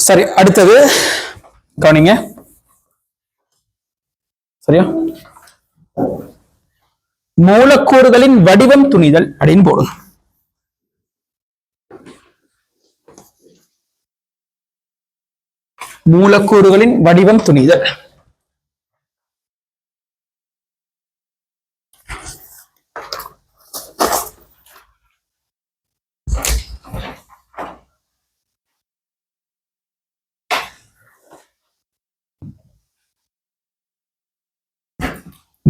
சரி, அடுத்தது கவனிங்க. சரியா? மூலக்கூறுகளின் வடிவம் துணிதல் அப்படின்னு போடும். மூலக்கூறுகளின் வடிவம் துணிதல்.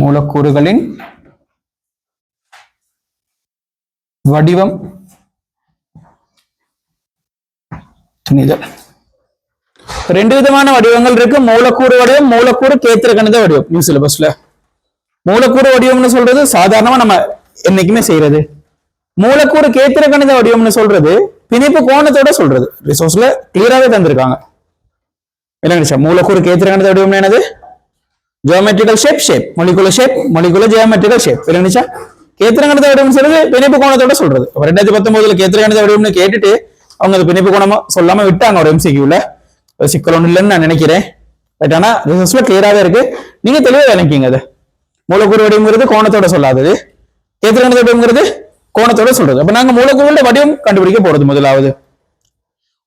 மூலக்கூறுகளின் வடிவம் துணிதல். ரெண்டு விதமான வடிவங்கள் இருக்கு. மூலக்கூறு வடிவம், மூலக்கூறு கேத்திர கணித வடிவம். நியூ சிலபஸ்ல மூலக்கூறு வடிவம்னு சொல்றது சாதாரணமா நம்ம என்னைக்குமே செய்யறது. மூலக்கூறு கேத்திர கணித வடிவம்னு சொல்றது பிணைப்பு கோணத்தோட சொல்றது. ரிசோர்ஸ்ல கிளியராவே தந்திருக்காங்க. என்ன மூலக்கூறு கேத்திர கணித வடிவம் என்னது? Geometrical shape, molecular geometrical shape. இல்லைங்களா? கேத்திர கணித வடிவம் சொல்றது பிணைப்பு கோணத்தோட சொல்றது. 2019 கேத்திர கணித வடிவம்னு கேட்டுட்டு அவங்க அது பிணைப்பு கோணமா சொல்லாம விட்டாங்க ஒரு எம்சிக்யூல. சிக்கல் ஒண்ணு இல்லைன்னு நான் நினைக்கிறேன். பட் ஆனா ரிசர்ச்ல கிளியராவே இருக்கு. நீங்க தெளிவா நினைக்கிங்க. அது மூலக்கூறு வடிவம்ங்கிறது கோணத்தோட சொல்லாதது, கேத்திர கணித வடிவம்ங்கிறது கோணத்தோட சொல்றது. அப்ப நாங்க மூலக்கூறுகளோட வடிவம் கண்டுபிடிக்க போறது முதலாவது.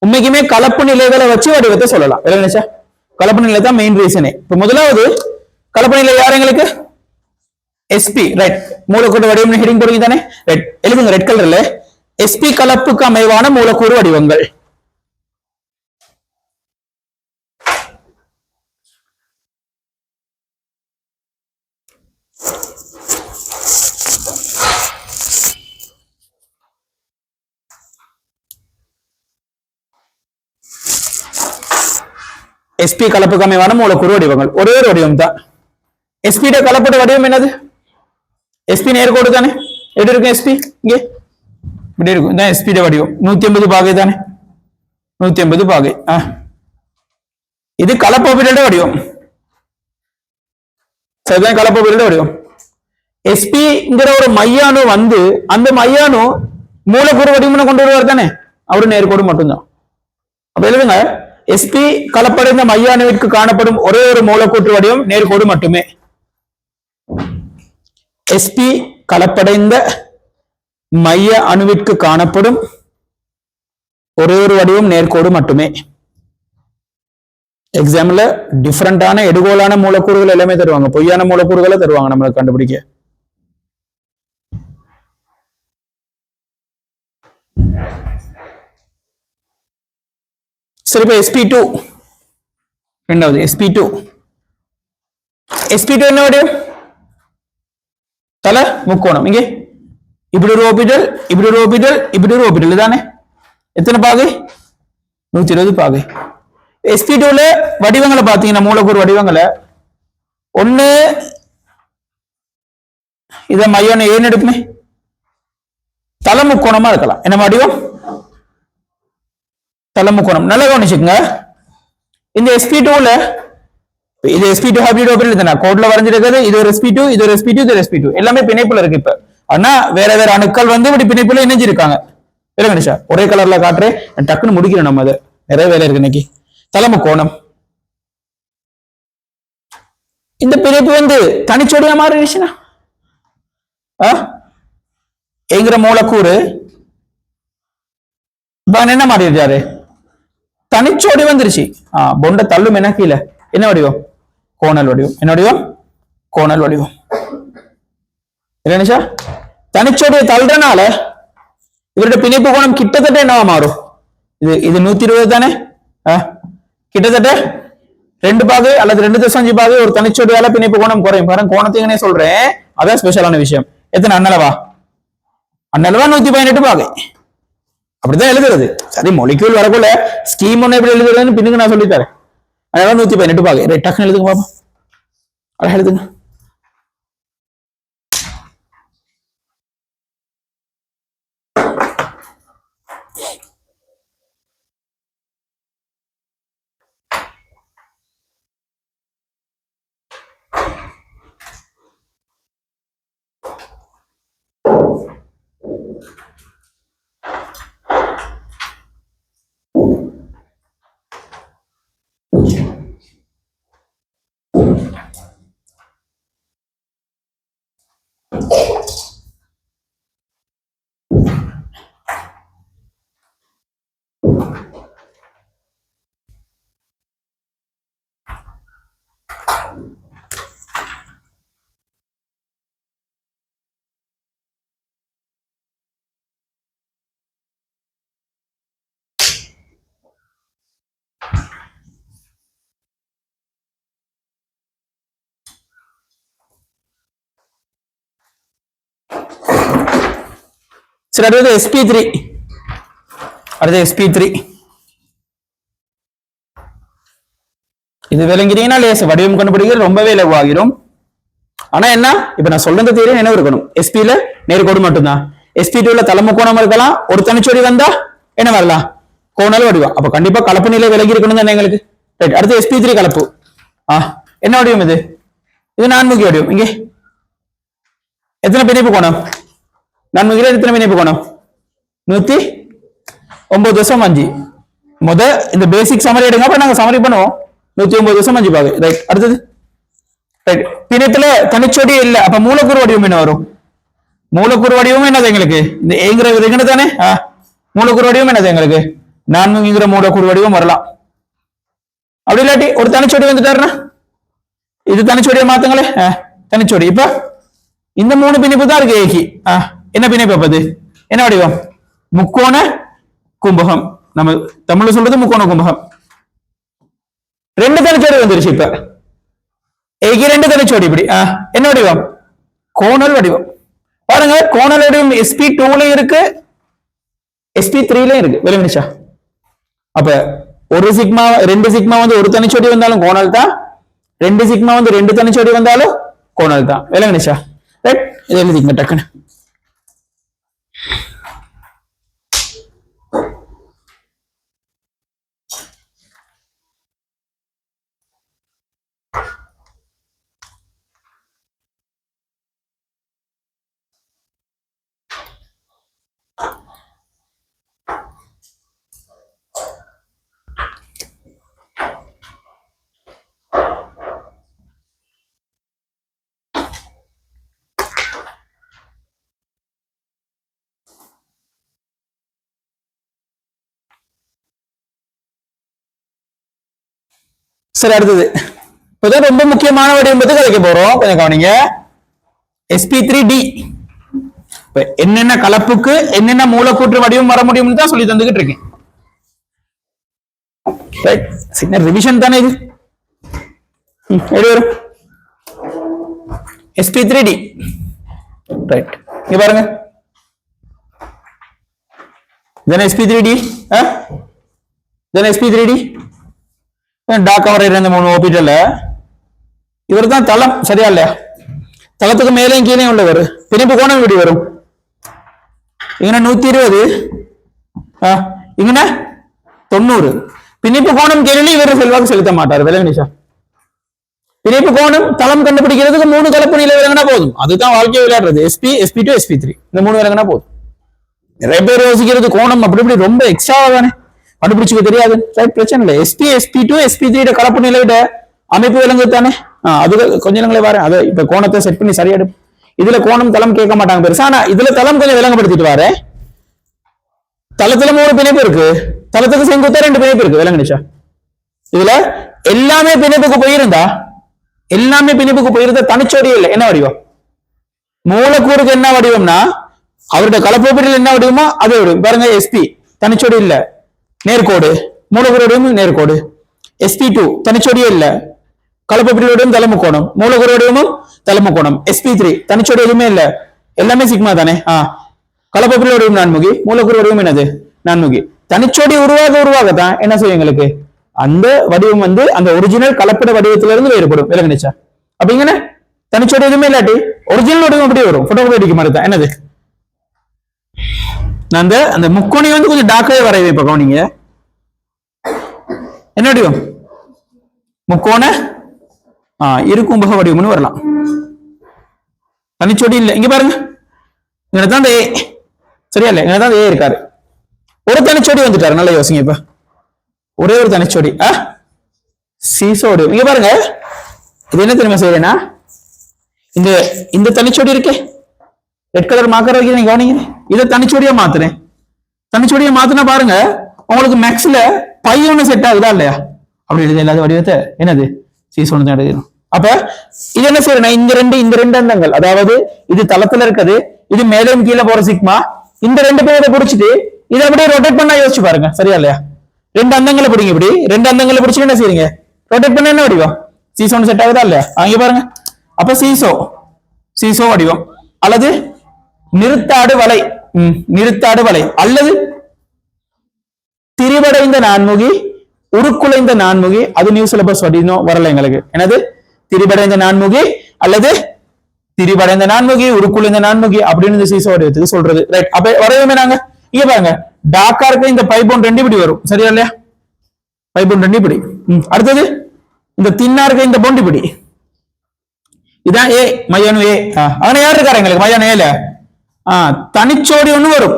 உண்மைக்குமே கலப்பு நிலைகளை வச்சு வடிவத்தை சொல்லலாம். இல்லைங்களா? கலப்பு நிலை தான் மெயின் ரீசனே. இப்ப முதலாவது கலப்பு நிலை யார் எங்களுக்கு? SP, right. மூலக்கூறு வடிவம் ஹெடிங் போடுங்க தானே? ரைட், எழுதுங்க ரெட் கலர்ல. SP கலப்புக்கு அமைவான மூலக்கூறு வடிவங்கள். SP கலப்புக்கு அமைவான மூலக்கூறு வடிவங்கள் ஒரே ஒரு வடிவம் தான். SP கலப்பட வடிவம் என்னது? SP நேர்கோடு தானே? எப்படி இருக்கும் SP? இங்கே இப்படி இருக்கும். இதான் SP வடிவம். 180 பாகை தானே? 180 பாகை. இது கலப்பொப்பிட வடிவம். சரிதான், கலப்பொப்பிட வடிவம். SPங்கிற ஒரு மையானு வந்து அந்த மையானு மூலக்கூறு வடிவம் கொண்டு வருவார் தானே? அவரு நேர்கோடு மட்டும்தான். அப்ப எழுதுங்க, SP கலப்படைந்த மையானுவிற்கு காணப்படும் ஒரே ஒரு மூலக்கூற்று வடிவம் நேர்கோடு மட்டுமே. SP கலப்படைந்த மைய அணுவிற்கு காணப்படும் ஒரே ஒரு வடிவம் நேர்கோடு மட்டுமே. எக்ஸாம்ல டிஃபரெண்டான எடுகோலான மூலக்கூறுகள் எல்லாமே தருவாங்க, பொய்யான மூலக்கூறுகளை தருவாங்க நம்மளுக்கு கண்டுபிடிக்க. சரி, இப்ப SP2 ரெண்டாவது SP2 என்ன வடிவம்? தல முக்கோணம். இங்கே இப்படி ஒரு ஆர்பிட்டல், இப்படி ஒரு ஆர்பிட்டல், இப்படி ஒரு ஆர்பிட்டல் தானே? எத்தனை பாகை? 120 பாகை. SP2ல வடிவங்களை பாத்தீங்கன்னா மூலக்கூறு வடிவங்களை ஒண்ணு இத மையம் ஏன் எடுக்குமே தல முக்கோணமா இருக்கலாம். என்ன வடிவம்? தல முக்கோணம். நல்லா கவனிச்சுக்கோங்க. இந்த SP2ல இது SP2 ஹைபிரிட் ஆர்பிட்டல் தான கோட்ல வரைஞ்சிருக்கிறது. இது ஒரு SP2, இது ஒரு SP2, இது ஒரு SP2 எல்லாமே பிணைப்புல இருக்கு. இப்ப ஆனா வேற வேற அணுக்கள் வந்து இப்படி பிணைப்புல இணைஞ்சிருக்காங்க. இல்ல கணேஷா, ஒரே கலர்ல காட்டுறேன், டக்குன்னு முடிக்கிறோம் நம்ம. அது நிறைய வேலை இருக்கு இன்னைக்கு. தலமுக்கோணம். இந்த பிணைப்பு வந்து தனிச்சோடியா மாறிடுச்சுன்னா என்கிற மூலக்கூறு என்ன மாறிடுறாரு? தனிச்சோடி வந்துருச்சு. பொண்ட தள்ளும் என்ன கீழே என்ன வடிவம்? கோணல் வடிவம். என்ன வடிவம்? கோணல் வடிவம். இல்லையா? தனிச்சோடியை தள்ளுறனால இவருடைய பிணைப்பு கோணம் கிட்டத்தட்ட என்னவா மாறும்? இது 120 தானே? கிட்டத்தட்ட 2 பாகை அல்லது 2.5 பாகை ஒரு தனிச்சோடியால பிணைப்பு கோணம் குறையும். பாருங்க, கோணத்தையும் சொல்றேன், அதான் ஸ்பெஷலான விஷயம். எத்தனை அண்ணளவா? அண்ணளவா 118 பாகை. அப்படிதான் எழுதுறது. சரி, மொலிக்யூல் வரக்குள்ள ஸ்கீம் ஒண்ணு எப்படி எழுதுறதுன்னு பின்னுக்கு நான் சொல்லித்தரேன். அதனால 118 பாகை. டக்குன்னு எழுதுங்க பாப்பா. அழகா எழுதுங்க. சரி, அடுத்தது sp3. அடுத்து sp3. இது விளங்கிறீங்கன்னா லேச வடிவம் கண்டுபிடிக்கிறது ரொம்பவே இலகுவாகிரும். ஆனா என்ன, இப்ப நான் சொல்றது தெரியும் என்ன இருக்கணும், sp-ல நேர்கோடு மட்டும்தான். sp2ல தலைமை கோணம் இருக்கலாம், ஒரு தனிச்சொடி வந்தா என்ன வரலாம், கோணல் வடிவம். அப்ப கண்டிப்பா கலப்பு நிலை விலகி இருக்கணும் தானே எங்களுக்கு. ரைட், அடுத்து sp3 கலப்பு. என்ன வடிவம் இது? இது நான்முகி வடிவம். இங்கே எத்தனை பிணைப்பு கோணம்? நான்முகில எத்தனை பிணைப்பு கோணம்? 109.5. முத இந்த பேசிக் சமரி எடுங்க, அப்புறம் நாங்க சமரி பண்ணுவோம். 109.5 பாகு. ரைட், அடுத்தது ரைட். பிணைப்புல தனிச்சொடி இல்ல, அப்ப மூலக்கூறு வடிவம் என்ன வரும்? மூலக்கூறு வடிவம் என்னது எங்களுக்கு? இந்த ஏங்கிற விதங்கன்னு தானே. மூலக்கூறு வடிவம் என்னது எங்களுக்கு? நான்முகிங்கிற மூலக்கூறு வடிவம் வரலாம். அப்படி இல்லாட்டி ஒரு தனிச்சொடி வந்துட்டாருன்னா இது தனிச்சொடியை மாத்துங்களே. தனிச்சொடி. இப்ப இந்த 3 பிணைப்பு தான் இருக்கு ஏகி. என்ன பிணைப்பு அப்பது? என்ன வடிவம்? முக்கோண கும்பகம். நம்ம தமிழ்ல சொல்றது முக்கோண கும்பகம். 2 தனிச்சொடி வந்துருச்சு. இப்ப ஏகி 2 தனிச்சொடி. இப்படி என்ன வடிவம்? கோணல் வடிவம். பாருங்க, கோணல் வடிவம் sp2ல இருக்கு, sp3ல இருக்கு. விளங்குச்சா? அப்ப ஒரு சிக்மா 2 சிக்மா வந்து ஒரு தனிச்சொடி வந்தாலும் கோணல் தான், 2 சிக்மா வந்து 2 தனிச்சொடி வந்தாலும் கோணல் தான். விளங்குச்சா? ரைட், இது எழுதிங்க டக்குன்னு. சரி, அடுத்தது இப்பதான் ரொம்ப முக்கியமான வடிவம் பத்தி கதைக்க போறோம். கொஞ்சம் கவனிங்க. sp3d. இப்ப என்னென்ன கலப்புக்கு என்னென்ன மூலக்கூற்று வடிவம் வர முடியும்னு தான் சொல்லி தந்துகிட்டு இருக்கேன். சின்ன ரிவிஷன் தானே இது. எப்படி வரும்? sp3d. ரைட், இங்க பாருங்க. then sp3d. then sp3d Dhaka வரைகிற இந்த 3 ஓபிட்டல்ல இவர் தான் தளம். சரியா இல்லையா? தளத்துக்கு மேலேயும் கீழே உள்ளவர். பிணைப்பு கோணம் எப்படி வரும்? இங்க 120, இங்க 90. பிணைப்பு கோணம் கேள்வி இவர் செல்வாக்கு செலுத்த மாட்டார். விளங்குச்சா? பிணைப்பு கோணம் தளம் கண்டுபிடிக்கிறதுக்கு 3 கலப்பு நிலை விளங்கினா போதும். அதுதான் வாழ்க்கை விளையாடுறது. sp, sp2, sp3 இந்த 3 விளங்கினா போதும். நிறைய பேர் யோசிக்கிறது கோணம் அப்படி இப்படி ரொம்ப எக்ஸ்ட்ரா தானே, கண்டுபிடிச்சுக்க தெரியாது. பிரச்சனை இல்லை. sp, sp2, sp3 கலப்பு நிலையிட அமைப்பு விளங்குது தானே. அது கொஞ்சம் நிலங்களே வரேன். அதை இப்ப கோணத்தை செட் பண்ணி சரியா எடுப்பு. இதுல கோணம் தளம் கேட்க மாட்டாங்க பெருசா. ஆனா இதுல தளம் கொஞ்சம் விளங்கப்படுத்திட்டு வரேன். தளத்துல 3 பிணைப்பு இருக்கு, தளத்துக்கு செங்குத்தா 2 பிணைப்பு இருக்கு. விளங்குச்சா? இதுல எல்லாமே பிணைப்புக்கு போயிருந்தா, எல்லாமே பிணைப்புக்கு போயிருந்தா தனிச்சொடி இல்லை. என்ன வடிவம்? மூலக்கூறுக்கு என்ன வடிவம்னா அவருடைய கலப்போப்பிடியில் என்ன வடிவமோ அதே வடிவம். பாருங்க, sp தனிச்சொடி இல்ல, நேர்கோடு. மூலக்கூறு வடிவம் நேர்கோடு. sp2 தனிச்சொடியே இல்ல, கலப்போப்பிடியில் வடிவம் தலைமை கோணம். மூலக்கூறு வடிவமும் தலைமை கோணம். sp3 தனிச்சொடி எதுவுமே இல்ல, எல்லாமே சிக்மா தானே. கலப்போப்பிடியில் வடிவம் நான்முகி, மூலக்கூறு வடிவம் என்னது? நான்முகி. தனிச்சொடி உருவாகத்தான் என்ன செய்யும் எங்களுக்கு? அந்த வடிவம் வந்து அந்த ஒரிஜினல் கலப்பட வடிவத்திலிருந்து வேறுபடும். விளங்குச்சா? அப்படிங்கன்னா தனிச்சொடி எதுவுமே இல்லாட்டி ஒரிஜினல் வடிவம் அப்படி வரும். போட்டோகிராஃபி அடிக்க மாதிரி தான். என்னது? நான் அந்த முக்கோணி வந்து கொஞ்சம் டார்க்காவே வரைவேன். இப்ப கவனிங்க, என்ன வடிவம்? முக்கோண இருக்கும்பக வடிவம்னு வரலாம். தனிச்சொடி இல்லை. இங்க பாருங்க, இங்கதான் அந்த ஏ. சரியா இல்ல? இங்கதான் அந்த ஏ இருக்காரு. ஒரு தனிச்சொடி வந்துட்டாரு. நல்லா யோசிங்க. இப்ப ஒரே ஒரு தனிச்சொடி சீசோ வடிவம். இங்க பாருங்க, இது என்ன தெரியுமா செய்யறேன்னா, இந்த தனிச்சொடி இருக்கே, ரெட் கலர் மார்க்கர் வைக்கிறேன். நீங்க கவனிங்க, இதை தனிச்சொடியா மாத்துறேன். தனிச்சொடியா மாத்தினா பாருங்க, உங்களுக்கு மேக்ஸ்ல பை ஒண்ணு செட் ஆகுதா இல்லையா? அப்படி எழுத இல்லாத வடிவத்தை என்னது சீசோன்னு தான் எழுதணும். அப்ப இது என்ன செய்யணும்? இந்த ரெண்டு அந்தங்கள், அதாவது இது தளத்துல இருக்குது, இது மேலும் கீழே போற சிக்மா, இந்த ரெண்டு பேரை பிடிச்சிட்டு இதை அப்படியே ரொட்டேட் பண்ணா யோசிச்சு பாருங்க, சரியா இல்லையா? ரெண்டு அந்தங்களை பிடிங்க, இப்படி ரெண்டு அந்தங்களை பிடிச்சி என்ன செய்யுங்க? ரொட்டேட் பண்ண என்ன வடிவம்? சீசோன்னு செட் ஆகுதா இல்லையா? அங்க பாருங்க. அப்ப சீசோ வடிவம், அல்லது நிறுத்தாடு வலை, நிறுத்தாடு வலை, அல்லது திரிவடைந்த நான்முகி, உருக்குலைந்த நான்முகி. அது நியூ சிலபஸ் வடிவம் வரல எங்களுக்கு. என்னது? திரிவடைந்த நான்முகி அல்லது திரிவடைந்த நான்முகி, உருக்குலைந்த நான்முகி அப்படின்னு இந்த சீசோ வடிவத்துக்கு சொல்றது. ரைட். அப்ப வரையுமே நாங்க இங்க பாருங்க, டாக்கா இருக்க இந்த பைபோன் ரெண்டு இப்படி வரும், சரியா இல்லையா? பைபோன் ரெண்டு இப்படி. அடுத்தது இந்த தின்னா இருக்க இந்த பொண்டு இப்படி. இதான் ஏ, மையானு ஏ. அவன யார் இருக்காரு எங்களுக்கு மையானு ஏல? தனிச்சோடி ஒண்ணு வரும்.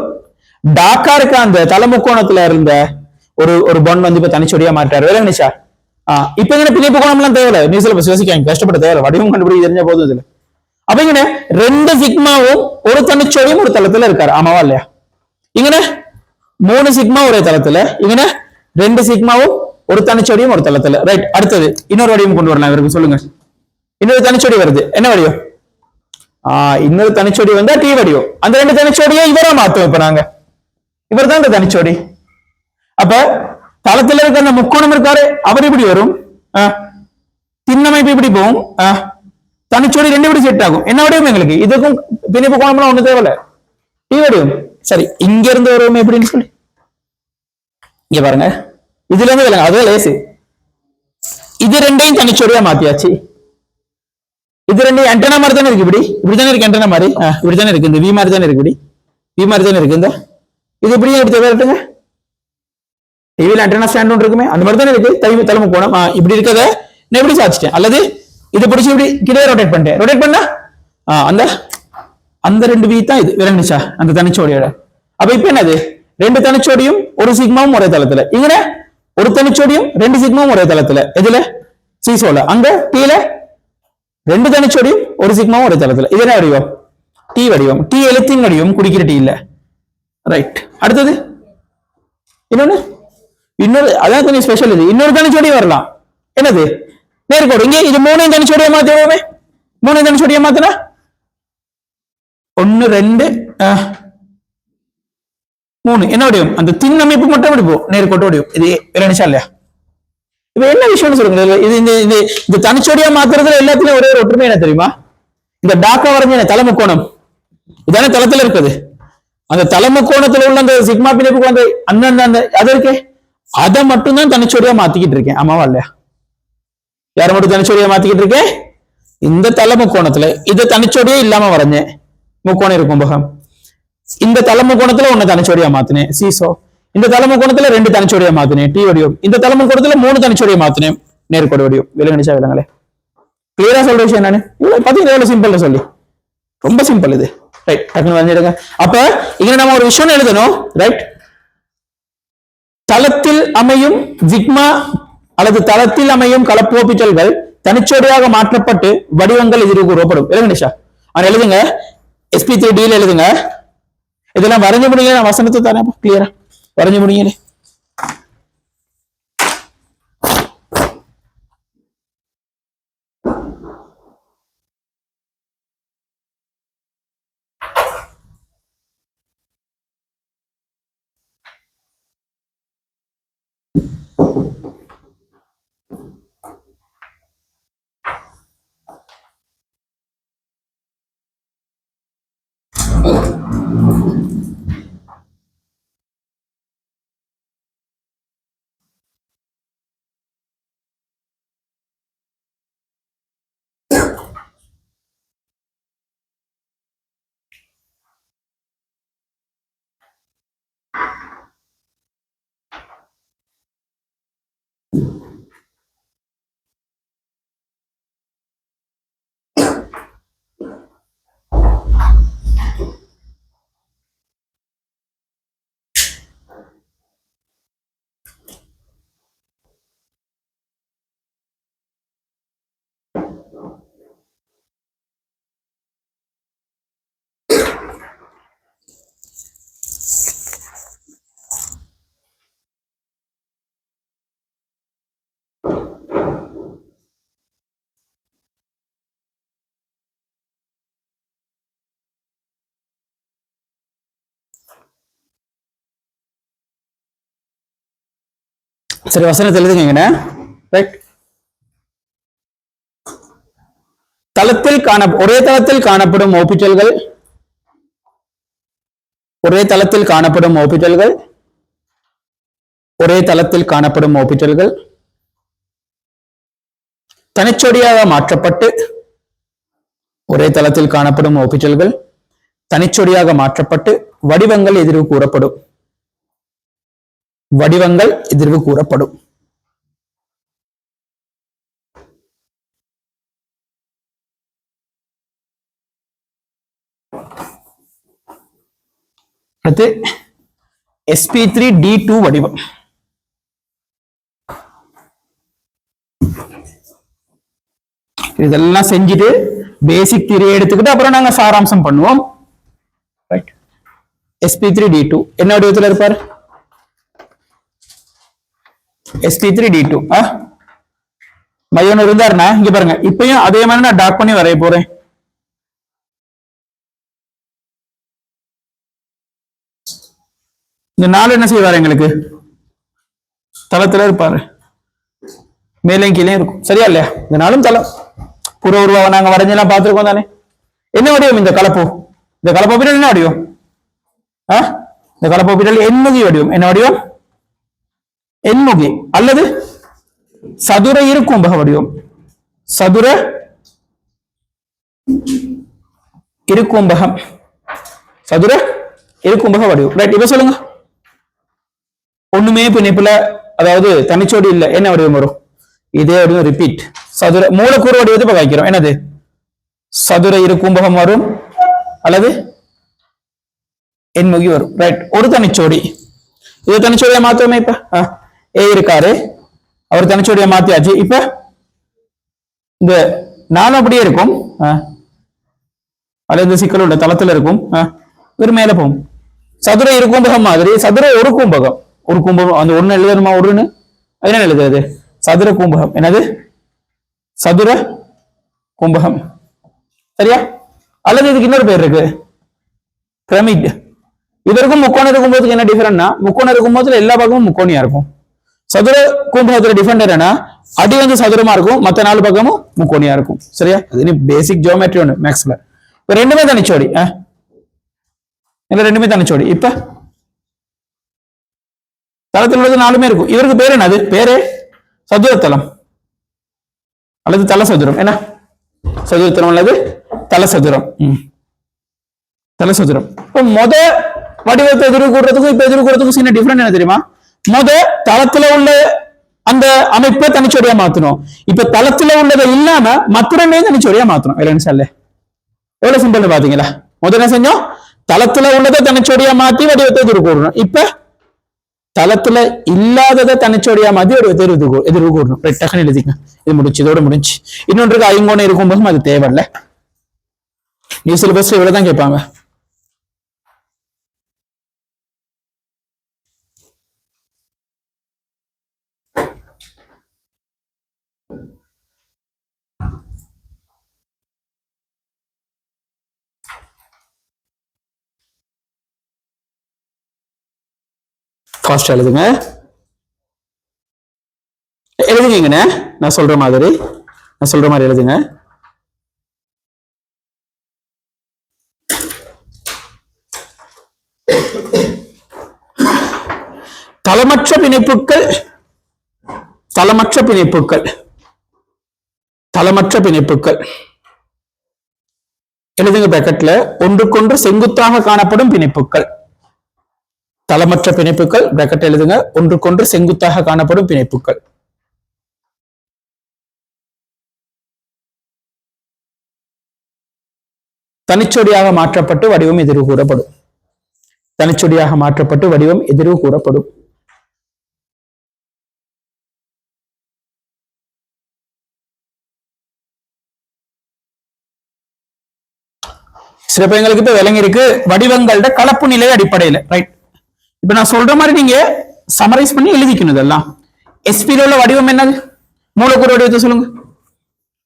டாக்கா இருக்க அந்த தலைமுக்கோணத்துல இருந்த ஒரு பொன் வந்து இப்ப தனிச்சோடியா மாட்டாரு. வேலை நிஷா. இப்ப இங்க பிணைப்பு கோணம் எல்லாம் தேவையில்ல, நியூஸ்ல யோசிக்காங்க, கஷ்டப்பட தேவையில்ல, வடிவம் கண்டுபிடிக்க தெரிஞ்ச போதும் இதுல. அப்ப இங்க ரெண்டு சிக்மாவும் ஒரு தனிச்சோடியும் ஒரு தளத்துல இருக்காரு, ஆமாவா இல்லையா? இங்க 3 சிக்மா ஒரே தளத்துல, இங்க 2 சிக்மாவும் ஒரு தனிச்சோடியும் ஒரு தளத்துல. ரைட். அடுத்தது இன்னொரு வடிவம் கொண்டு வரலாம் இவருக்கு, சொல்லுங்க. இன்னொரு தனிச்சோடி வருது, என்ன வடிவம்? இன்னொரு தனிச்சோடி வந்தா டி வடிவம். அந்த ரெண்டு தனிச்சோடியை இவரா மாத்தோம் இப்ப நாங்க. இவர் தான் இந்த தனிச்சோடி. அப்ப தளத்துல இருக்க அந்த முக்கோணம் இருக்காரு, அவர் இப்படி வரும், திண்ணமைப்பு இப்படி போகும், தனிச்சோடி ரெண்டு இப்படி செட் ஆகும். என்ன வடிவம் எங்களுக்கு? இதுக்கும் பிணைப்பு கோணம்லாம் ஒண்ணு தேவையில்ல, டி வடிவம். சரி, இங்க இருந்து வருவோம் எப்படின்னு சொல்லி இங்க பாருங்க, இதுல இருந்து விலங்க, அதுவே லேசு. இது ரெண்டையும் தனிச்சோடியா மாத்தியாச்சு. இது ரெண்டு ஆண்டனா மாதிரி தானே இருக்கு, இப்படித்தானே இருக்கு ஆண்டனா மாதிரி, இப்படித்தானே இருக்கு, இந்த வி மாதிரி தானே இருக்கு, இப்படி வி மாதிரி தானே இருக்கு. இந்த இது இப்படியே எடுத்து வரட்டுங்க, டிவியில் ஆண்டனா ஸ்டாண்ட் ஒன்று இருக்குமே, அந்த மாதிரி தானே இருக்கு. தலைமை கோணம் இப்படி இருக்கத நான் எப்படி சாச்சிட்டேன், அல்லது இதை பிடிச்சி இப்படி கிட்டே ரொட்டேட் பண்ணிட்டேன். ரொட்டேட் பண்ணா அந்த அந்த ரெண்டு வி தான் இது விளங்குச்சா, அந்த தனிச்சோடியோட. அப்ப இப்ப என்னது? ரெண்டு தனிச்சோடியும் ஒரு சிக்மாவும் ஒரே தளத்துல, இங்க ஒரு தனிச்சோடியும் ரெண்டு சிக்மாவும் ஒரே தளத்துல. எதுல? சீசோல. அங்க கீழே ரெண்டு தனிச்சோடியும் ஒரு சிக்மாவும் ஒரே தளத்துல. இது என்ன வடிவம்? டி வடிவம். டி எழுத்தின் வடிவம், குடிக்கிற டி இல்ல. ரைட். அடுத்தது இன்னொரு அதான் கொஞ்சம் ஸ்பெஷல். இது இன்னொரு தனிச்சோடி வரலாம், என்னது? நேர்கோடு. இங்கே இது 3 தனிச்சோடியா மாத்திடுவோமே. 3 தனிச்சோடியா மாத்தினா 1 2 3 என்ன வடிவம்? அந்த தின் அமைப்பு மட்டும் வடிவம், நேர்கோட்டு வடிவம். இது நினைச்சா இல்லையா? இப்ப என்ன விஷயம்னு சொல்லுங்க. இது இந்த தனிச்சோடியா மாத்துறதுல எல்லாத்துலயும் ஒரே ஒரு ஒற்றுமை என்ன தெரியுமா? இந்த டாக்கா வரைஞ்ச தலைமுக்கோணம் இதானே தளத்துல இருக்குது. அந்த தலைமுக்கோணத்துல உள்ள அந்த சிக்மா பிணைப்புக்கு வந்து அந்த அது இருக்கே, அதை மட்டும் தான் தனிச்சோடியா மாத்திக்கிட்டு இருக்கேன், ஆமாவா இல்லையா? யார மட்டும் தனிச்சோடியா மாத்திக்கிட்டு இருக்கேன்? இந்த தலைமுக்கோணத்துல இதை தனிச்சோடியே இல்லாம வரைஞ்சேன், முக்கோணம் இருக்கும் பகம். இந்த தலைமுக்கோணத்துல ஒண்ணு தனிச்சோடியா மாத்தினேன், சீசோ. இந்த தலைமுக்கோணத்துல 2 தனிச்சோடியா மாத்தினேன், டி வடிவம். இந்த தலைமுக்கோணத்துல 3 தனிச்சோடியா மாத்தினேன், நேர்கோடு வடிவம். விலங்கடிச்சா விலங்களே, கிளியரா சொல்ற விஷயம் என்னன்னு பாத்தீங்கன்னா எவ்வளவு சிம்பிள் சொல்லி, ரொம்ப சிம்பிள் இது. ரைட், டக்குனு வரைஞ்சிடுங்க. அப்ப இங்க நம்ம ஒரு விஷயம் எழுதணும். ரைட். தளத்தில் அமையும் ஜிக்மா அல்லது தளத்தில் அமையும் கலப்போபிட்டல்கள் தனிச்சோடியாக மாற்றப்பட்டு வடிவங்கள் இது கூறப்படும். விலங்கடிச்சா அவன் எழுதுங்க, SP3D எழுதுங்க. இதெல்லாம் வரைஞ்சு முடியுங்க, நான் வசனத்தை தானே கிளியரா வரைஞ்சு முடியுங்களே. சரி, வசனத்தை எழுதுங்க. ரைட். ஒரே தளத்தில் காணப்படும் ஓபிட்டல்கள் ஒரே தளத்தில் காணப்படும் ஓபிட்டல்கள் தனிச்சொடியாக மாற்றப்பட்டு ஒரே தளத்தில் காணப்படும் ஓபிட்டல்கள் தனிச்சொடியாக மாற்றப்பட்டு வடிவங்கள் எதிர்வு கூறப்படும். அடுத்து sp3d2 வடிவம். இதெல்லாம் செஞ்சுட்டு பேசிக் தியரி எடுத்துக்கிட்டு அப்புறம் நாங்க சாராம்சம் பண்ணுவோம். ரைட். sp3d2 என்ன வடிவத்தில் இருப்பார்? sp3d2 மையம் இருந்தாருன்னா இங்க பாருங்க, இப்பயும் அதே மாதிரி நான் டாக் பண்ணி வரைய போறேன். இந்த 4 என்ன செய்வார்? எங்களுக்கு தளத்துல இருப்பாரு, மேலையும் கீழே இருக்கும். சரியா இல்லையா? இந்த 4ம் தளம். புற உருவாக நாங்க வரைஞ்செல்லாம் பார்த்திருக்கோம் தானே. என்ன வடிவம் இந்த கலப்பு? இந்த கலப்பு பின்னல் என்ன வடிவம்? இந்த கலப்பு பின்னல் எண்முகி வடிவம். என்ன வடிவம்? எண்முகி அல்லது சதுர இருக்கும்பக வடிவம். சதுர இருக்கும்பகம், சதுர இருக்கும்பக வடிவம். ரைட். இப்ப சொல்லுங்க, ஒண்ணுமே பிணைப்புல, அதாவது தனிச்சோடி இல்ல, என்ன வடிவம் வரும்? இதே வடிவம் ரிப்பீட். சதுர மூலக்கூறு வடிவத்தை இப்ப வைக்கிறோம். என்னது? சதுர இருக்கும்பகம் வரும் அல்லது எண்முகி வரும். ரைட். ஒரு தனிச்சோடி, இது தனிச்சோடியா மாத்துவோமே. இப்ப ஏ இருக்காரு, அவர் தனிச்சோடியா மாத்தியாச்சு. இப்ப இந்த 4 அப்படியே இருக்கும் அல்லது இந்த சிக்கல் உள்ள தளத்துல இருக்கும். இவர் மேல போகும். சதுர இருக்கும்பகம் மாதிரி சதுர ஒரு கும்பகம். ஒரு கும்பகம் அந்த ஒண்ணு எழுதணுமா? ஒருன்னு என்ன எழுதுறது? சதுர கும்பகம். என்னது? சதுர கும்பகம். சரியா? அல்லது இதுக்கு இன்னொரு பேர் இருக்கு, பிரமிட். இதற்கும் முக்கோணம் இருக்கும்போதுக்கு என்ன டிஃபரெண்ட்னா, முக்கோணம் இருக்கும்போது எல்லா பக்கமும் முக்கோணியா இருக்கும். சதுர கும்பகத்துல டிஃபரெண்ட் என்னன்னா, அடி வந்து சதுரமா இருக்கும், மற்ற 4 பக்கமும் முக்கோணியா இருக்கும். சரியா? அது பேசிக் ஜியோமெட்ரி ஒண்ணு மேக்ஸ்ல. இப்ப ரெண்டுமே தனிச்சோடி. ரெண்டுமே தனிச்சோடி. இப்ப தளத்தில் உள்ளது 4மே இருக்கும். இவருக்கு பேரு என்னது? பேரு சதுரத்தலம் அல்லது தல சதுரம். என்ன சதுரத்தலம் அல்லது தல சதுரம். தல சதுரம். இப்ப மொத வடிவத்தை எதிர்வு கூடுறதுக்கும் இப்ப எதிர்வு கூடுறதுக்கும் சின்ன டிஃபரெண்ட் என்ன தெரியுமா? மொத தளத்துல உள்ள அந்த அமைப்பை தனிச்சோடியா மாத்தணும். இப்ப தளத்துல உள்ளதை இல்லாம மற்றமே தனிச்சோடியா மாத்தணும். எவ்வளவு சிம்பிள் பாத்தீங்களா? முதல்ல என்ன செஞ்சோம்? தளத்துல உள்ளதை தனிச்சோடியா மாத்தி வடிவத்தை எதிர்வு கூடணும். இப்ப தளத்துல இல்லாததை தனிச்சோடியா மாத்தி வடிவத்தை எதிர்வு கூடணும். டக்குன்னு எழுதிக்க. இது முடிச்சு, இதோட முடிஞ்சு. இன்னொன்றுக்கு ஐங்கோணம் இருக்கும்போதும் அது தேவையில்ல. நியூ சிலபஸ் இவ்வளவுதான் கேட்பாங்க. ஃபாஸ்ட் எழுதுங்க. எழுதுங்க. நான் சொல்ற மாதிரி எழுதுங்க. தளமற்ற பிணைப்புகள் எழுதுங்க பிராக்கெட்ல. ஒன்றுக்கொன்று செங்குத்தாக காணப்படும் பிணைப்புகள். தளமற்ற பிணைப்புகள் பிராக்கெட் எழுதுங்க. ஒன்றுக்கொன்று செங்குத்தாக காணப்படும் பிணைப்புகள். தனிச்சொடியாக மாற்றப்பட்டு வடிவம் எதிர்வு கூறப்படும். தனிச்சொடியாக மாற்றப்பட்டு வடிவம் எதிர்வு கூறப்படும். சில பேங்களுக்கு இப்ப விளங்கி இருக்கு வடிவங்களோட கலப்பு நிலை அடிப்படையில். ரைட். இப்ப நான் சொல்ற மாதிரி நீங்க சமரைஸ் பண்ணி எழுதிக்கணும். இதெல்லாம் எஸ்பில உள்ள வடிவம் என்னது? மூலக்கூறு வடிவத்தை சொல்லுங்க.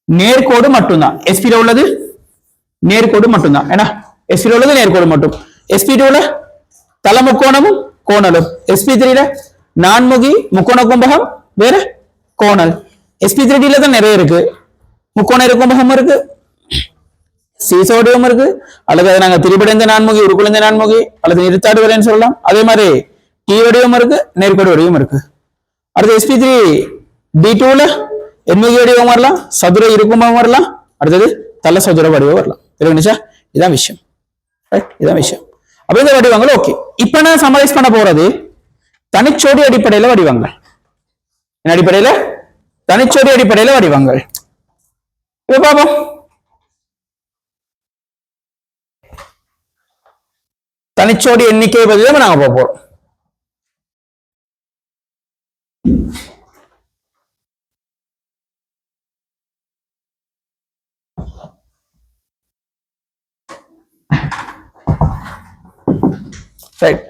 நேர்கோடு மட்டும்தான். எஸ்பில உள்ளது நேர்கோடு மட்டும்தான். ஏன்னா எஸ்பில உள்ளது நேர்கோடு மட்டும். SP2ல தலமுக்கோணமும் கோணலும். SP3ல நான்முகி, முக்கோண கும்பகம், வேற கோணல். sp3d தான் நிறைய இருக்கு. முக்கோண கும்பகம் இருக்கு, சீசோ வடிவம் இருக்கு, அல்லது அதை நாங்க திரிபடைந்த நான்முகி, உருக்குலைந்த நான்முகி அல்லது நிறுத்தாடு வரைன்னு சொல்லலாம். அதே மாதிரி டி வடிவம் இருக்கு, நேர்கோடு வடிவம் இருக்கு. அடுத்து sp3d2ல எண்முகி வடிவம் வரலாம், சதுர இருக்கும்பகம் வரலாம், அடுத்தது தல சதுர வடிவம் வரலாம். தெரியுங்களா? இதான் விஷயம். இதான் விஷயம். அப்ப இந்த வடிவங்கள் ஓகே. இப்ப நான் சமரைஸ் பண்ண போறது தனிச்சோடி அடிப்படையில வடிவங்கள். என்ன அடிப்படையில? தனிச்சோடி அடிப்படையில வடிவங்கள். இப்ப பாப்போம். தனிச்சோடி எண்ணிக்கை பத்தி தான் நாங்க போறோம்.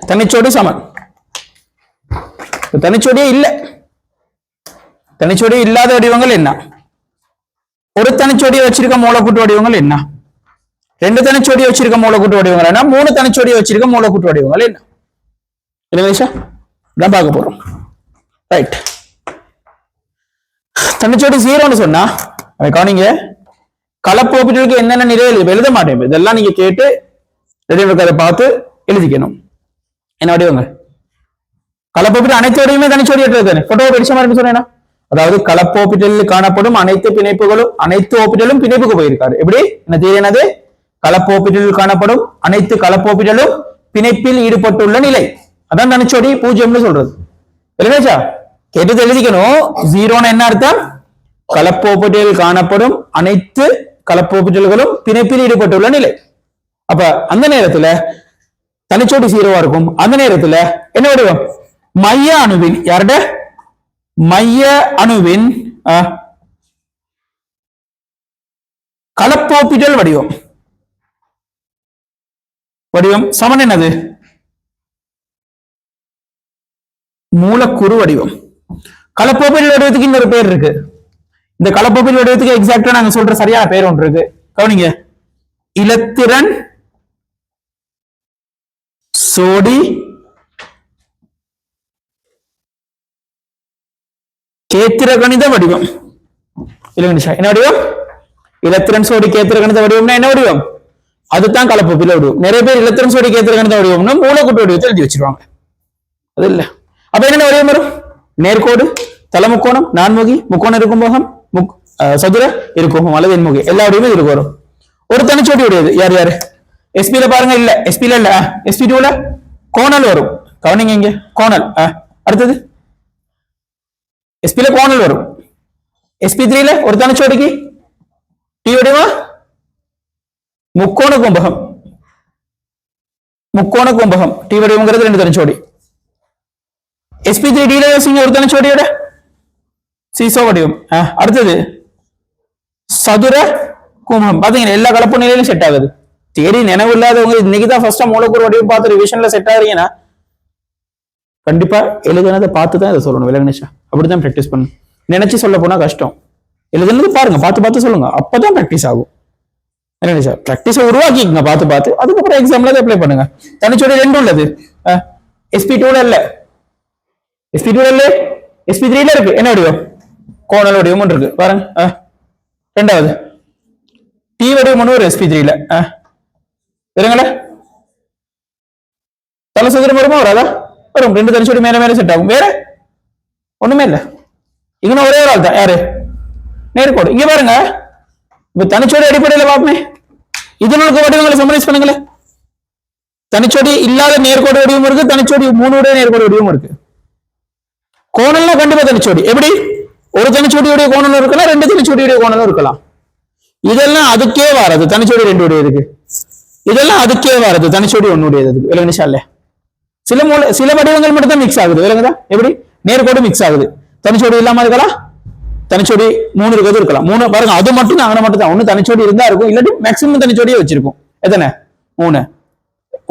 தனிச்சோடி சமன். தனிச்சோடியே இல்ல. தனிச்சோடி இல்லாத வடிவங்கள் என்ன? ஒரு தனிச்சோடியை வச்சிருக்க மூலக்கூட்டு வடிவங்கள் என்ன? ரெண்டு தனிச்சோடியை வச்சிருக்க மூலக்கூட்டு வடிவங்கள் என்ன? மூணு தனிச்சோடியை வச்சிருக்க மூலக்கூட்டு வடிவங்கள் என்ன? இதான் பார்க்க போறோம். ரைட். தனிச்சோடி 0ன்னு சொன்னா கவனிங்க, கலப்போப்பிட்டலுக்கு என்னென்ன நிலையில் எழுத மாட்டேன். இதெல்லாம் நீங்க கேட்டு அதை பார்த்து எழுதிக்கணும். என்ன வடிவங்கள்? கலப்போப்பிட்டு அனைத்து வடிவமே தனிச்சோடி ஏற்றது. போட்டோ படிச்ச மாதிரி சொன்னேன்னா, அதாவது கலப்போப்பிட்டலில் காணப்படும் அனைத்து பிணைப்புகளும் அனைத்து ஓப்பிட்டலும் பிணைப்புக்கு போயிருக்காரு. எப்படி? என்ன தெரியாது? கலப்போப்பிட்டலில் காணப்படும் அனைத்து கலப்போப்பிட்டலும் பிணைப்பில் ஈடுபட்டுள்ள நிலை, அதான் தனிச்சோடி 0ன்னு சொல்றது. இல்லைங்களா? கேட்டு எழுதிக்கணும். 0ன்னு என்ன அர்த்தம்? கலப்போப்பிட்டலில் காணப்படும் அனைத்து கலப்போப்பிட்டல்களும் பிணைப்பில் ஈடுபட்டுள்ள நிலை. அப்ப அந்த நேரத்துல தனிச்சோடி 0வா இருக்கும். அந்த நேரத்துல என்ன வடிவம்? மைய அணுவின், யார்ட மைய அணுவின் கலப்போப்பிட்டல் வடிவம். வடிவம் சமன் என்னது? மூலக்கூறு வடிவம். கலப்போப்பிட்டல் வடிவத்துக்கு இன்னொரு பேர் இருக்கு. இந்த கலப்போப்பிட்டல் வடிவத்துக்கு எக்ஸாக்டா நாங்க சொல்ற சரியான பேர் ஒன்று இருக்கு. கவனிங்க, இலத்திரன் சோடி கேத்திர கணித வடிவம். இல்லைங்களா? என்ன வடிவம்? இலத்திரன் சோடி கேத்திர கணித வடிவம்னா என்ன வடிவம்? அதுதான் கலப்போப்பிட்டல் வடிவம். நிறைய பேர் இலத்திரன் சோடி கேத்திர கணித வடிவம்னா மூலக்கூட்டு வடிவத்தை எழுதி வச்சிருவாங்க. அது இல்ல. அப்ப என்ன வடிவம் வரும்? நேர்கோடு, தலமுக்கோணம், நான்முகி, முக்கோண இருக்கும்போகம், சதுர இருக்கும்போகம் அல்லது எண்முகி, எல்லா வடிவமும் இதுக்கு வரும். ஒரு தனிச்சோடி உடையது யார் யாரு? எஸ்பில பாருங்க, இல்ல எஸ்பில இல்ல, sp2ல கோணல் வரும். கவனிங்க, இங்க கோணல். அடுத்தது sp ல கோணல் வரும். sp3ல ஒரு தனிச்சோடிக்கு டி வடிவமா முக்கோண கும்பகம். முக்கோண கும்பகம் டி வடிவம்ங்கிறது ரெண்டு தனிச்சோடி. sp3d ல ஒரு தனிச்சோடியோட சீசோ வடிவம். அடுத்தது சதுர கும்பகம். பாத்தீங்கன்னா எல்லா கலப்பு நிலையிலும் செட் ஆகுது. தேடி நினைவு இல்லாதவங்க இன்னைக்குதான் ஃபர்ஸ்டா மூலக்கூறு வடிவம் பார்த்து ரிவிஷன்ல செட் ஆகுறீங்கன்னா கண்டிப்பா எழுதுனதை பார்த்து தான் இதை சொல்லணும். விலகணிச்சா அப்படிதான் பிராக்டிஸ் பண்ணணும். நினைச்சு சொல்ல போனா கஷ்டம். எழுதுனது பாருங்க, பார்த்து பார்த்து சொல்லுங்க, அப்பதான் பிராக்டிஸ் ஆகும். விலகணிச்சா பிராக்டிஸை உருவாக்கிங்க பார்த்து பார்த்து, அதுக்கப்புறம் எக்ஸாம்ல அப்ளை பண்ணுங்க. தனிச்சோடி ரெண்டு உள்ளது. sp2ல இல்ல, sp2ல இல்ல, sp3ல இருக்கு. என்ன வடிவம்? கோணல் வடிவம் இருக்கு பாருங்க. ரெண்டாவது டி வடிவம் ஒன்று ஒரு sp3ல இருங்களே. தல சதுரம் வருமா வராதா? வரும். ரெண்டு தனிச்சோடி மேல மேல செட் ஆகும். வேற ஒண்ணுமே இல்ல. இங்க ஒரே ஒரு ஆள் தான். யாரு? நேர்கோடு. இங்க பாருங்க, இப்ப தனிச்சோடி அடிப்படையில பார்ப்போமே. இதுல இருக்க வடிவங்களை சம்மரைஸ் பண்ணுங்களேன். தனிச்சோடி இல்லாத நேர்கோடு வடிவம் இருக்கு, தனிச்சோடி 3 உடைய நேர்கோடு வடிவம் இருக்கு. கோணல்னா கண்டிப்பா தனிச்சோடி. எப்படி? ஒரு தனிச்சோடியுடைய கோணலும் இருக்கலாம், ரெண்டு தனிச்சோடியுடைய கோணலும் இருக்கலாம். இதெல்லாம் அதுக்கே வாரது தனிச்சோடி 2 உடையதுக்கு. இதெல்லாம் அதுக்கே வாரது தனிச்சோடி 1 உடையதுக்கு. விலங்குச்சா இல்ல? சில வடிவங்கள் மட்டும் தான் மிக்ஸ் ஆகுது. விலங்குதா? எப்படி? நேர்கோடு மிக்ஸ் ஆகுது. தனிச்சோடி இல்லாம இருக்கலாம், தனிச்சோடி 3 இருக்கிறது இருக்கலாம். 3 பாருங்க, அது மட்டும் தான், அங்கே மட்டும் தான். ஒண்ணு தனிச்சோடி இருந்தா இருக்கும், இல்லாட்டி மேக்சிமம் தனிச்சோடியே வச்சிருக்கும். எத்தனை? 3.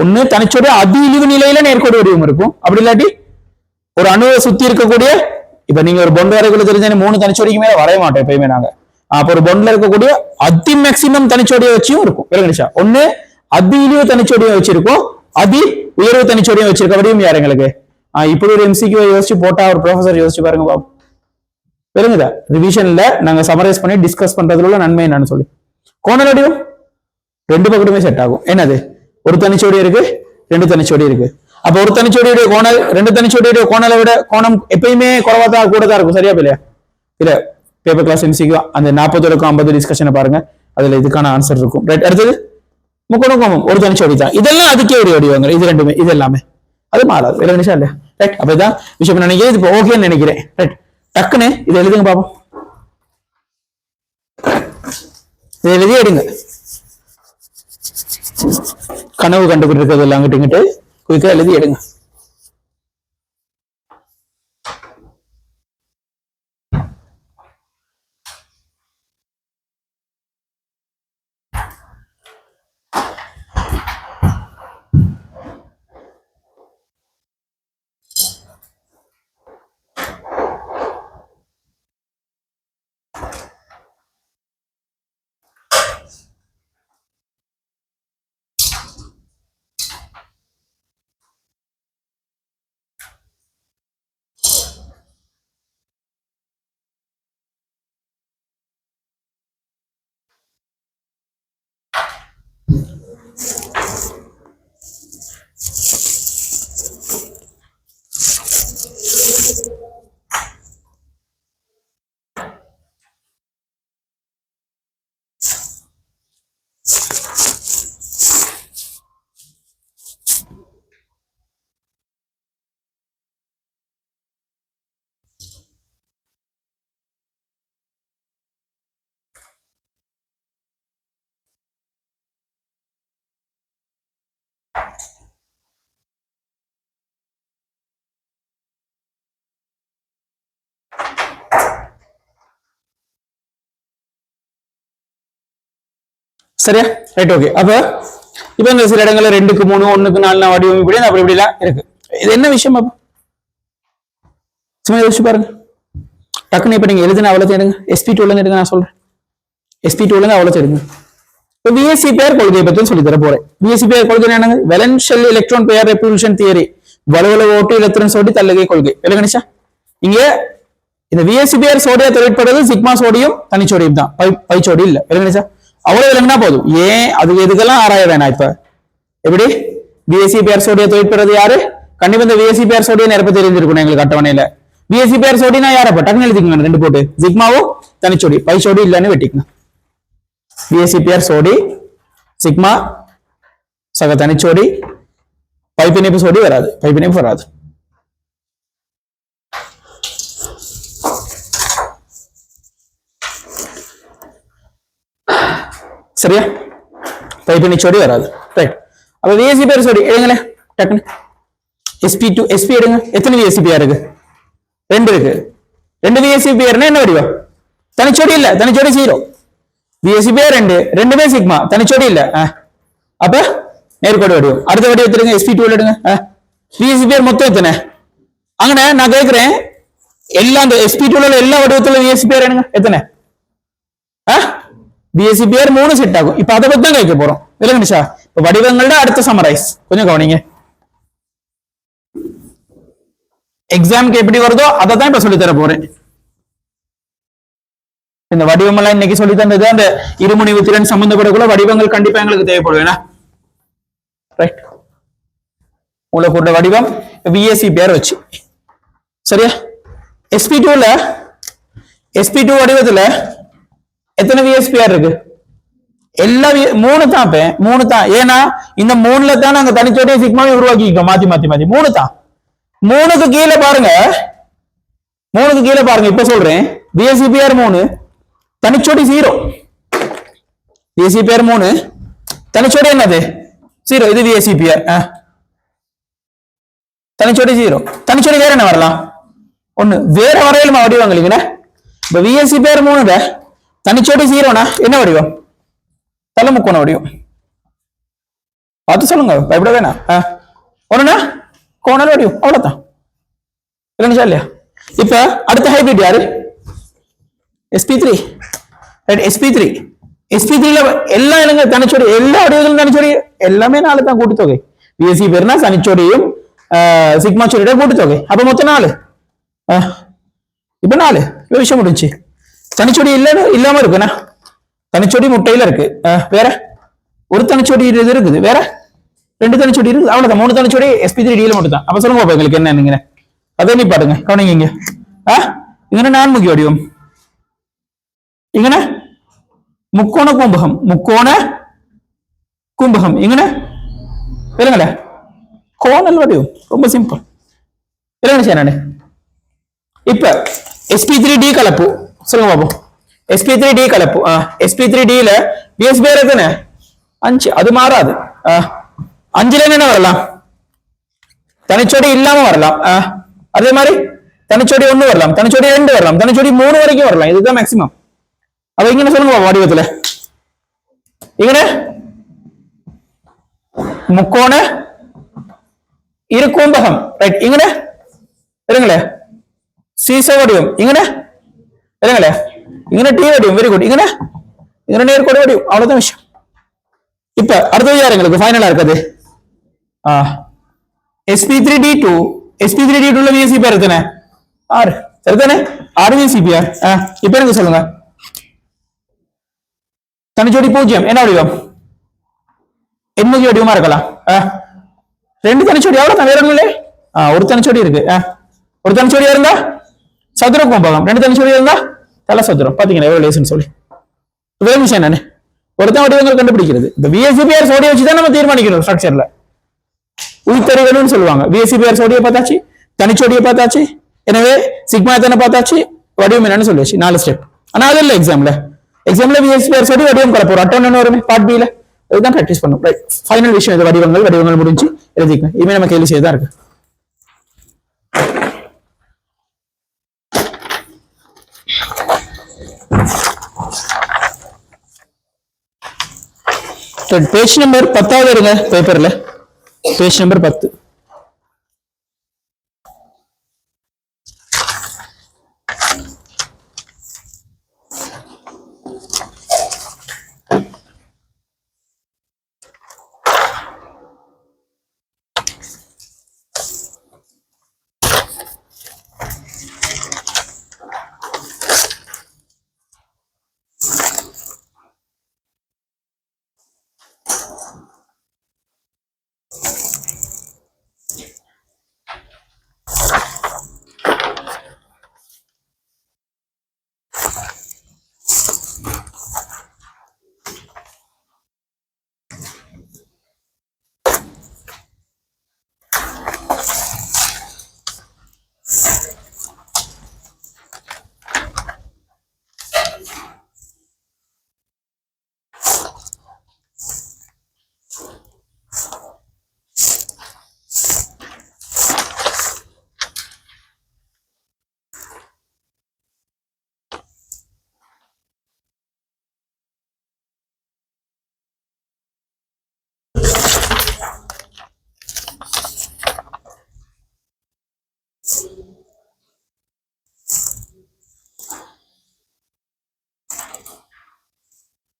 ஒண்ணு தனிச்சோடி அதி இழிவு நிலையில நேர்கோடு வடிவம் இருக்கும். அப்படி இல்லாட்டி ஒரு அணுவை சுத்தி இருக்கக்கூடிய, இப்ப நீங்க ஒரு பொண்ட் வரைக்குள்ள தெரிஞ்ச 3 தனிச்சோடிக்கு மேல வரைய மாட்டோம் எப்பயுமே நாங்க. அப்ப ஒரு பொண்ட்ல இருக்கக்கூடிய அதி மேக்சிமம் தனிச்சோடியை வச்சும் இருக்கும். விலங்குச்சா? ஒண்ணு அதி இழிவு தனிச்சோடியை வச்சிருக்கோம், அதி உயர்வு தனிச்சோடியை வச்சிருக்க வடிவம் யார் எங்களுக்கு? இப்படி ஒரு எம்சிக்யூ யோசிச்சு போட்டா ஒரு ப்ரொஃபசர் யோசிச்சு பாருங்க பாப்போம். விளங்குதா? ரிவிஷன்ல நாங்க சமரைஸ் பண்ணி டிஸ்கஸ் பண்றதுல உள்ள நன்மை என்னன்னு சொல்லி. கோணல் வடிவம் ரெண்டு பக்கத்துமே செட் ஆகும். என்னது? ஒரு தனிச்சோடி இருக்கு, ரெண்டு தனிச்சோடி இருக்கு. அப்ப ஒரு தனிச்சோடியுடைய கோணல் ரெண்டு தனிச்சோடியுடைய கோணலை விட கோணம் எப்பயுமே குறைவா தான் கூட தான் இருக்கும். சரியா இல்லையா? இல்ல பேப்பர் கிளாஸ் எம்சிக்யூ அந்த 40-50 டிஸ்கஷனை பாருங்க, அதுல இதுக்கான ஆன்சர் இருக்கும். ரைட். அடுத்தது முக்கோண கோணம் ஒரு தனிச்சோடி தான். இதெல்லாம் அதுக்கே ஒரு வடிவங்கள். இது ரெண்டுமே இது எல்லாமே அது மாறாது. வேற நிமிஷம் இல்லையா? ரைட். அப்பதான் விஷயம் நினைக்கிறேன். இது ஓகேன்னு நினைக்கிறேன். ரைட். டக்குன்னு இதை எழுதுங்க பாப்போம். இதை எழுதி எடுங்க. கனவு கண்டுபிட்டு இருக்கிறது எல்லாம் அங்கிட்டு குயிக்கா எழுதி எடுங்க. சரியா? ரைட். ஓகே. அப்ப இப்ப இந்த சில இடங்கள்ல 2க்கு 3 1க்கு 4 வடிவம் இப்படி அப்படி இப்படிலாம் இருக்கு. இது என்ன விஷயம்? அப்ப சும்மா யோசிச்சு பாருங்க. டக்குன்னு இப்ப நீங்க எழுதுன அவ்வளவு எடுங்க. SP2 எடுங்க. நான் சொல்றேன் SP2 அவ்வளவு எடுங்க. இப்ப VSE பேர் கொள்கையை பத்தி சொல்லி தர போறேன். VSE பேர் கொள்கை என்னங்க? வேலன்ஷியல் எலக்ட்ரான் பேர் ரெபல்ஷன் தியரி, வலுவளவு ஓட்டு எலக்ட்ரான் சோடி தள்ளுகை கொள்கை. விளங்குச்சா? இங்க இந்த VSE பேர் சோடியா தொழிற்படுறது சிக்மா சோடியம் தனிச்சோடியம் தான், பை சோடி இல்ல. விளங்குச்சா? அவ்வளவு விளங்குனா போதும். ஏன் அது எதுக்கெல்லாம் ஆராய வேணாம். இப்ப எப்படி VSE பேர் சோடியா தொழிற்படுறது யாரு? கண்டிப்பா இந்த VSE பேர் சோடியா நிரப்ப தெரிஞ்சிருக்கணும் எங்களுக்கு அட்டவணையில. VSE பேர் சோடினா யார? டக்குன்னு எழுதிக்கங்க. 2 போட்டு சிக்மாவும் தனிச்சோடி பை சோடி இல்லன்னு வெட்டிக்கணும். VSE பேர் சோடி சிக்மா சக தனிச்சோடி, பைப்பிணைப்பு சோடி வராது, பைப்பிணைப்பு வராது. சரியா? பைப்பிணைப்பு சோடி வராது. ரைட். அப்ப VSE பேர் சோடி எடுங்களே டக்குன்னு. SP2 SP எடுங்க. எத்தனை VSE பேர் இருக்கு? 2 இருக்கு. 2 VSE பேர்னா என்ன வடிவம்? தனிச்சோடி இல்ல, தனிச்சோடி 0. VSE பேர் 2, ரெண்டுமே சிக்மா, தனிச்சோடி இல்ல. அப்ப நேர்கோடு வடிவம். அடுத்த வடிவம் எடுங்க. SP2 எடுங்க. VSE பேர் மொத்தம் எத்தனை? அங்கன நான் கேக்குறேன், எல்லா அந்த SP2 எல்லா வடிவத்துல VSE பேர் எடுங்க. எத்தனை? VSE பேர் 3 செட் ஆகும். இப்ப அதை பத்தி தான் கேட்க போறோம். விளங்குச்சா? இப்ப வடிவங்களோட அடுத்த சமரைஸ் கொஞ்சம் கவனிங்க. எக்ஸாமுக்கு எப்படி வருதோ அதை தான் இப்ப சொல்லி தர போறேன். இந்த வடிவம் எல்லாம் இன்னைக்கு சொல்லி தந்தது அந்த இருமுனை திறன் சம்பந்தப்படக்குள்ள வடிவங்கள் கண்டிப்பா எங்களுக்கு தேவைப்படுவேனா? ரைட். மூலக்கூட்ட வடிவம் VSE பேர் வச்சு. சரியா? SP2 வடிவத்துல எத்தனை VSE பேர் இருக்கு? எல்லா 3 தான். 3 தான். ஏன்னா இந்த 3ல தான் நாங்க தனிச்சோடியை சிக்மாவை உருவாக்கிட்டோம். மாத்தி 3 தான். 3க்கு கீழே பாருங்க. 3க்கு கீழே பாருங்க. இப்ப சொல்றேன். VSE பேர் 3 தனிச்சோடி 0. VSE பேர் 3 தனிச்சோடி என்னது? 0. இது VSE பேர். தனிச்சோடி 0. தனிச்சோடி வேற என்ன வரலாம்? 1 வேற வரையிலுமா வடிவம் இல்லைங்கண்ணா? இப்ப VSE பேர் 3 தனிச்சோடி 0னா என்ன வடிவம்? தலைமுக்கோண வடிவம். பார்த்து சொல்லுங்க, பயப்பட வேணாம். ஒண்ணுனா கோணல் வடிவம், அவ்வளவுதான். இல்லைன்னு இல்லையா? இப்ப அடுத்த ஹைபிரிட் யாரு? SP3. SP3ல எல்லா இலங்கை தனிச்சோடி, எல்லா வடிவங்களும் தனிச்சோடி, எல்லாமே 4 தான் கூட்டுத்தொகை. VSE பேர்னா தனிச்சோடியும் சிக்மா சொல்லிட கூட்டுத்தொகை. அப்ப மொத்தம் 4. இப்ப 4 விஷயம் முடிஞ்சு. தனிச்சொடி இல்லாம இருக்குண்ணா. தனிச்சொடி முட்டையில இருக்கு. வேற ஒரு தனிச்சொடி இது இருக்குது. வேற 2 தனிச்சொடி இருக்குது. அவ்வளவுதான். 3 தனிச்சொடி sp3d மட்டும் தான். அப்ப சொல்லுங்க பாப்பா எங்களுக்கு என்ன நீங்க அதை நீ பாருங்க கவனிங்க. இங்க இங்க நான்முகி வடிவம், இங்கன முக்கோண கும்பகம், முக்கோண கும்பகம், இங்கன இல்லைங்களே கோணல் வடிவம். ரொம்ப சிம்பிள் இல்லைங்க சார். இப்ப sp3d கலப்பு சொல்லுங்க பாப்போம். sp3d கலப்பு sp3d ல VSBR எத்தனை 5. அது மாறாது. 5ல என்ன வரலாம்? தனிச்சொடி இல்லாம வரலாம். அதே மாதிரி தனிச்சொடி 1 வரலாம், தனிச்சொடி 2 வரலாம், தனிச்சொடி 3 வரைக்கும் வரலாம். இதுதான் மேக்சிமம். அப்ப இங்க சொல்லுங்க வடிவத்துல இங்க முக்கோண இரு கும்பகம் ரைட். இங்க இருங்களே சீச வடிவம், இங்க இருங்களே இங்க டி வடிவம். Very good. இங்க நேர்கோடு வடிவம். அவ்வளவுதான் விஷயம். இப்ப அடுத்தது யார் எங்களுக்கு ஃபைனலா இருக்குது? sp3d2. sp3d2 ல VSBR எத்தனை? 6. சரிதானே? 6 VSBR. இப்ப எனக்கு சொல்லுங்க தனிச்சொடி 0 என்ன வடிவம்? எண்முகி வடிவமா இருக்கலாம். 2 தனிச்சொடி எவ்வளவு? வேற ஒண்ணும் இல்லை. ஒரு தனிச்சொடி இருக்கு. ஒரு தனிச்சொடியா இருந்தா சதுர கும்பகம், 2 தனிச்சொடியா இருந்தா தல சதுரம். பாத்தீங்களா எவ்வளவு லேசுன்னு சொல்லி. வேற விஷயம் நானு ஒருத்தன் வடிவங்கள் கண்டுபிடிக்கிறது. இந்த VSBR சோடியை வச்சுதான் நம்ம தீர்மானிக்கிறோம் ஸ்ட்ரக்சர்ல. உயிர்த்தறிவுன்னு சொல்லுவாங்க. VSBR சோடியை பார்த்தாச்சு, தனிச்சொடியை பார்த்தாச்சு, எனவே சிக்மா எத்தனை பார்த்தாச்சு, வடிவம் என்னன்னு சொல்லியாச்சு. 4 ஸ்டெப். ஆனா அது இல்லை எக்ஸாம்ல. VSBR சோடி வடிவம் கலப்போம். அட்டோன் வருமே பார்ட் B ல. இதுதான் பிராக்டிஸ் பண்ணும். ரைட். ஃபைனல் விஷயம் இது. வடிவங்கள் முடிஞ்சு எழுதிக்கணும். இனிமே நம்ம கேள்வி செய்யதான் இருக்கு. பேஜ் நம்பர் 10 இருங்க பேப்பர்ல. Page number 10.